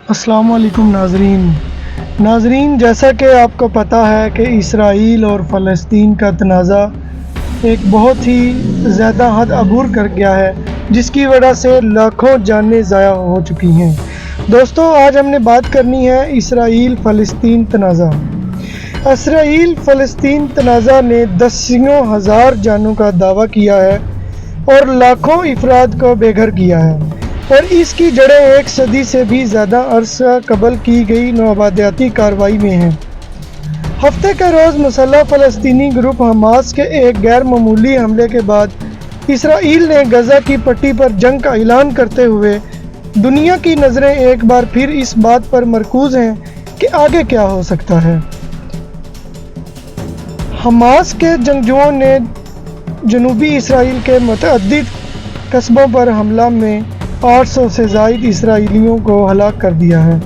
السلام علیکم ناظرین، جیسا کہ آپ کو پتہ ہے کہ اسرائیل اور فلسطین کا تنازع ایک بہت ہی زیادہ حد عبور کر گیا ہے، جس کی وجہ سے لاکھوں جانیں ضائع ہو چکی ہیں۔ دوستو، آج ہم نے بات کرنی ہے اسرائیل فلسطین تنازع۔ اسرائیل فلسطین تنازع نے دسیوں ہزار جانوں کا دعویٰ کیا ہے اور لاکھوں افراد کو بے گھر کیا ہے، اور اس کی جڑیں ایک صدی سے بھی زیادہ عرصہ قبل کی گئی نوآبادیاتی کارروائی میں ہیں۔ ہفتے کے روز مسلح فلسطینی گروپ حماس کے ایک غیر معمولی حملے کے بعد اسرائیل نے غزہ کی پٹی پر جنگ کا اعلان کرتے ہوئے دنیا کی نظریں ایک بار پھر اس بات پر مرکوز ہیں کہ آگے کیا ہو سکتا ہے۔ حماس کے جنگجوؤں نے جنوبی اسرائیل کے متعدد قصبوں پر حملہ میں 800 سے زائد اسرائیلیوں کو ہلاک کر دیا ہے۔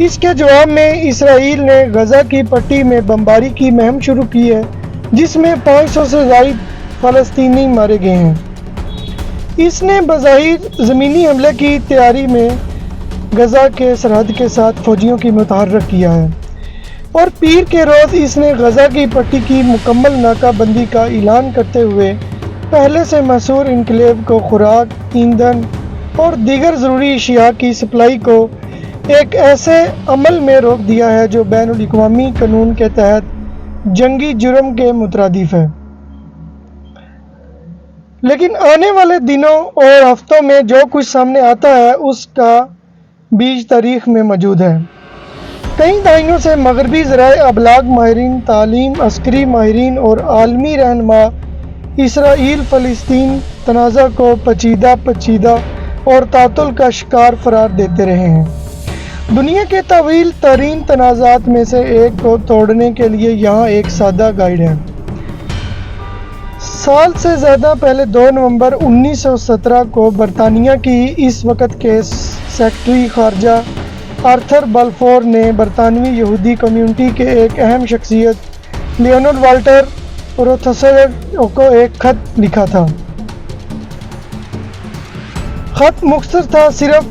اس کے جواب میں اسرائیل نے غزہ کی پٹی میں بمباری کی مہم شروع کی ہے، جس میں 500 سے زائد فلسطینی مارے گئے ہیں۔ اس نے بظاہر زمینی حملے کی تیاری میں غزہ کے سرحد کے ساتھ فوجیوں کی متحرک کیا ہے، اور پیر کے روز اس نے غزہ کی پٹی کی مکمل ناکہ بندی کا اعلان کرتے ہوئے پہلے سے محصور انکلیو کو خوراک، ایندھن اور دیگر ضروری اشیاء کی سپلائی کو ایک ایسے عمل میں روک دیا ہے جو بین الاقوامی قانون کے تحت جنگی جرم کے مترادف ہے۔ لیکن آنے والے دنوں اور ہفتوں میں جو کچھ سامنے آتا ہے اس کا بیج تاریخ میں موجود ہے۔ کئی دہائیوں سے مغربی ذرائع ابلاغ، ماہرین تعلیم، عسکری ماہرین اور عالمی رہنما اسرائیل فلسطین تنازع کو پیچیدہ اور تعطل کا شکار قرار دیتے رہے ہیں۔ دنیا کے طویل ترین تنازعات میں سے ایک کو توڑنے کے لیے یہاں ایک سادہ گائیڈ ہے۔ سال سے زیادہ پہلے 2 نومبر 1917 کو برطانیہ کی اس وقت کے سیکرٹری خارجہ آرتھر بلفور نے برطانوی یہودی کمیونٹی کے ایک اہم شخصیت لیونارڈ والٹر روتھسٹر کو ایک خط لکھا تھا۔ خط مختصر تھا، صرف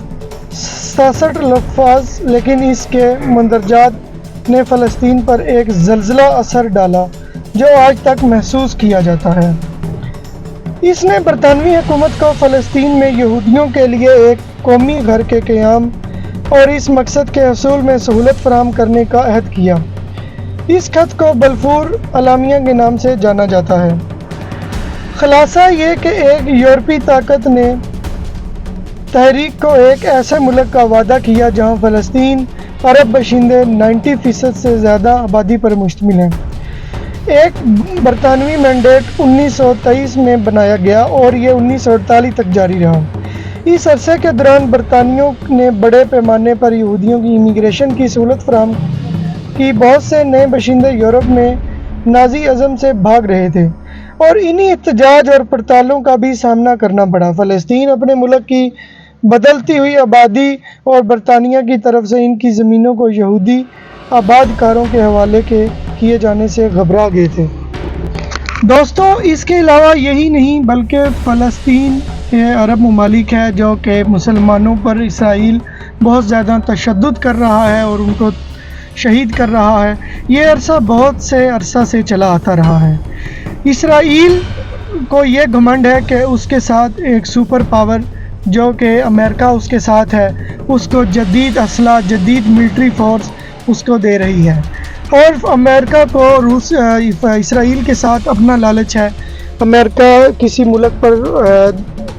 67 الفاظ، لیکن اس کے مندرجات نے فلسطین پر ایک زلزلہ اثر ڈالا جو آج تک محسوس کیا جاتا ہے۔ اس نے برطانوی حکومت کو فلسطین میں یہودیوں کے لیے ایک قومی گھر کے قیام اور اس مقصد کے حصول میں سہولت فراہم کرنے کا عہد کیا۔ اس خط کو بلفور اعلامیہ کے نام سے جانا جاتا ہے۔ خلاصہ یہ کہ ایک یورپی طاقت نے تحریک کو ایک ایسے ملک کا وعدہ کیا جہاں فلسطین عرب باشندے 90% سے زیادہ آبادی پر مشتمل ہیں۔ ایک برطانوی مینڈیٹ 1923 میں بنایا گیا اور یہ 1948 تک جاری رہا۔ اس عرصے کے دوران برطانویوں نے بڑے پیمانے پر یہودیوں کی امیگریشن کی سہولت فراہم کی۔ بہت سے نئے باشندے یورپ میں نازی ازم سے بھاگ رہے تھے اور انہی احتجاج اور پڑتالوں کا بھی سامنا کرنا پڑا۔ فلسطین اپنے ملک کی بدلتی ہوئی آبادی اور برطانیہ کی طرف سے ان کی زمینوں کو یہودی آباد کاروں کے حوالے کیے جانے سے گھبرا گئے تھے۔ دوستو، اس کے علاوہ یہی نہیں بلکہ فلسطین کے عرب ممالک ہے جو کہ مسلمانوں پر اسرائیل بہت زیادہ تشدد کر رہا ہے اور ان کو شہید کر رہا ہے۔ یہ عرصہ بہت سے عرصہ سے چلا آتا رہا ہے۔ اسرائیل کو یہ گھمنڈ ہے کہ اس کے ساتھ ایک سپر پاور جو کہ امریکہ اس کے ساتھ ہے، اس کو جدید اسلحہ، جدید ملٹری فورس اس کو دے رہی ہے، اور امریکہ کو اسرائیل کے ساتھ اپنا لالچ ہے۔ امریکہ کسی ملک پر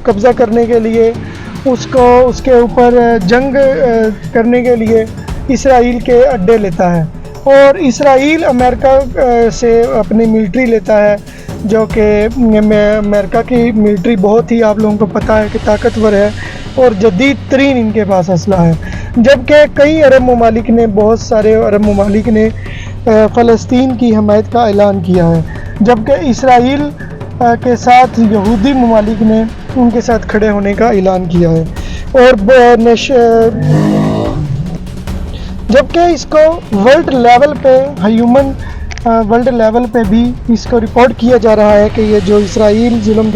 قبضہ کرنے کے لیے، اس کے اوپر جنگ کرنے کے لیے اسرائیل کے اڈے لیتا ہے، اور اسرائیل امریکہ سے اپنی ملٹری لیتا ہے، جو کہ امریکہ کی ملٹری بہت ہی آپ لوگوں کو پتہ ہے کہ طاقتور ہے اور جدید ترین ان کے پاس اسلحہ ہے۔ جبکہ کئی بہت سارے عرب ممالک نے فلسطین کی حمایت کا اعلان کیا ہے، جبکہ اسرائیل کے ساتھ یہودی ممالک نے ان کے ساتھ کھڑے ہونے کا اعلان کیا ہے، اور جبکہ اس کو ورلڈ لیول پہ بھی اس کو رپورٹ کیا جا رہا ہے کہ یہ جو اسرائیل ظلم